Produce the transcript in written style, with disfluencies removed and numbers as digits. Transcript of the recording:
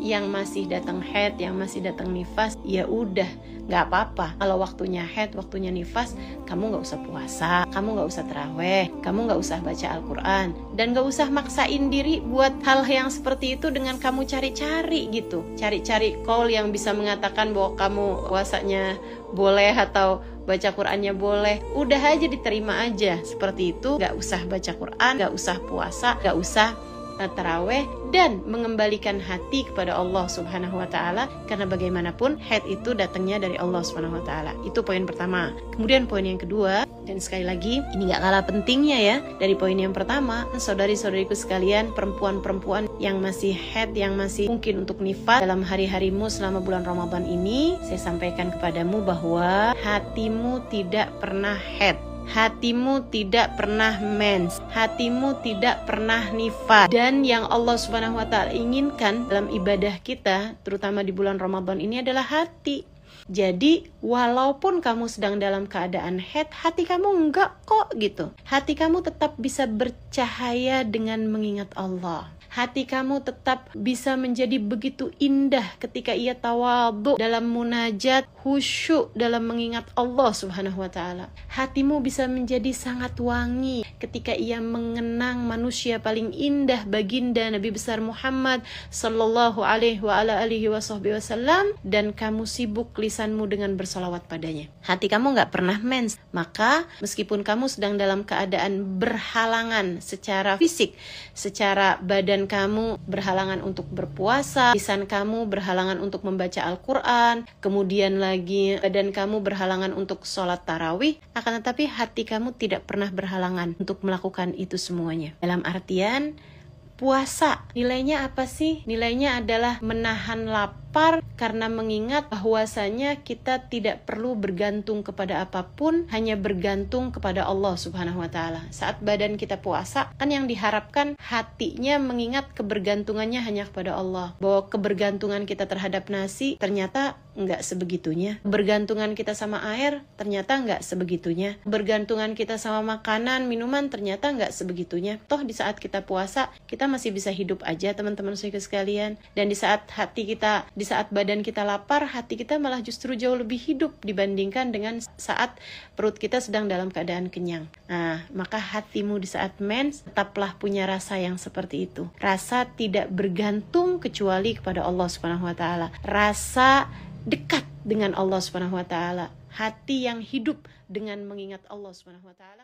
yang masih datang haid, yang masih datang nifas, ya udah, nggak apa-apa. Kalau waktunya haid, waktunya nifas, kamu nggak usah puasa, kamu nggak usah taraweh, kamu nggak usah baca Al-Quran, dan nggak usah maksain diri buat hal yang seperti itu dengan kamu cari-cari gitu, cari-cari call yang bisa mengatakan bahwa kamu puasanya boleh atau baca Qurannya boleh. Udah aja, diterima aja seperti itu. Nggak usah baca Quran, nggak usah puasa, nggak usah taraweh, dan mengembalikan hati kepada Allah Subhanahu wa Ta'ala, karena bagaimanapun haid itu datangnya dari Allah Subhanahu wa Ta'ala. Itu poin pertama. Kemudian poin yang kedua, dan sekali lagi ini gak kalah pentingnya ya dari poin yang pertama, saudari-saudariku sekalian, perempuan-perempuan yang masih haid, yang masih mungkin untuk nifas dalam hari-harimu selama bulan Ramadan ini, saya sampaikan kepadamu bahwa hatimu tidak pernah haid, hatimu tidak pernah mens, hatimu tidak pernah nifas. Dan yang Allah Subhanahu wa Ta'ala inginkan dalam ibadah kita, terutama di bulan Ramadan ini, adalah hati. Jadi walaupun kamu sedang dalam keadaan haid, hati kamu enggak kok gitu. Hati kamu tetap bisa bercahaya dengan mengingat Allah. Hati kamu tetap bisa menjadi begitu indah ketika ia tawadhu dalam munajat, khusyuk dalam mengingat Allah Subhanahu wa Ta'ala. Hatimu bisa menjadi sangat wangi ketika ia mengenang manusia paling indah, baginda Nabi besar Muhammad sallallahu alaihi wa ala alihi wasallam, dan kamu sibuk lisanmu dengan bersolawat padanya. Hati kamu gak pernah mens, maka meskipun kamu sedang dalam keadaan berhalangan secara fisik, secara badan kamu berhalangan untuk berpuasa, lisan kamu berhalangan untuk membaca Al-Quran, kemudian lagi badan kamu berhalangan untuk sholat tarawih, akan tetapi hati kamu tidak pernah berhalangan untuk melakukan itu semuanya. Dalam artian, puasa nilainya apa sih? Nilainya adalah menahan lapar karena mengingat bahwasanya kita tidak perlu bergantung kepada apapun, hanya bergantung kepada Allah Subhanahu wa Ta'ala. Saat badan kita puasa, kan yang diharapkan hatinya mengingat kebergantungannya hanya kepada Allah. Bahwa kebergantungan kita terhadap nasi ternyata nggak sebegitunya. Bergantungan kita sama air ternyata nggak sebegitunya. Bergantungan kita sama makanan, minuman ternyata nggak sebegitunya. Toh di saat kita puasa, kita masih bisa hidup aja, teman-teman sekalian. Dan di saat badan kita lapar, hati kita malah justru jauh lebih hidup dibandingkan dengan saat perut kita sedang dalam keadaan kenyang. Nah, maka hatimu di saat mens tetaplah punya rasa yang seperti itu. Rasa tidak bergantung kecuali kepada Allah Subhanahu wa Ta'ala. Rasa dekat dengan Allah Subhanahu wa Ta'ala. Hati yang hidup dengan mengingat Allah Subhanahu wa Ta'ala.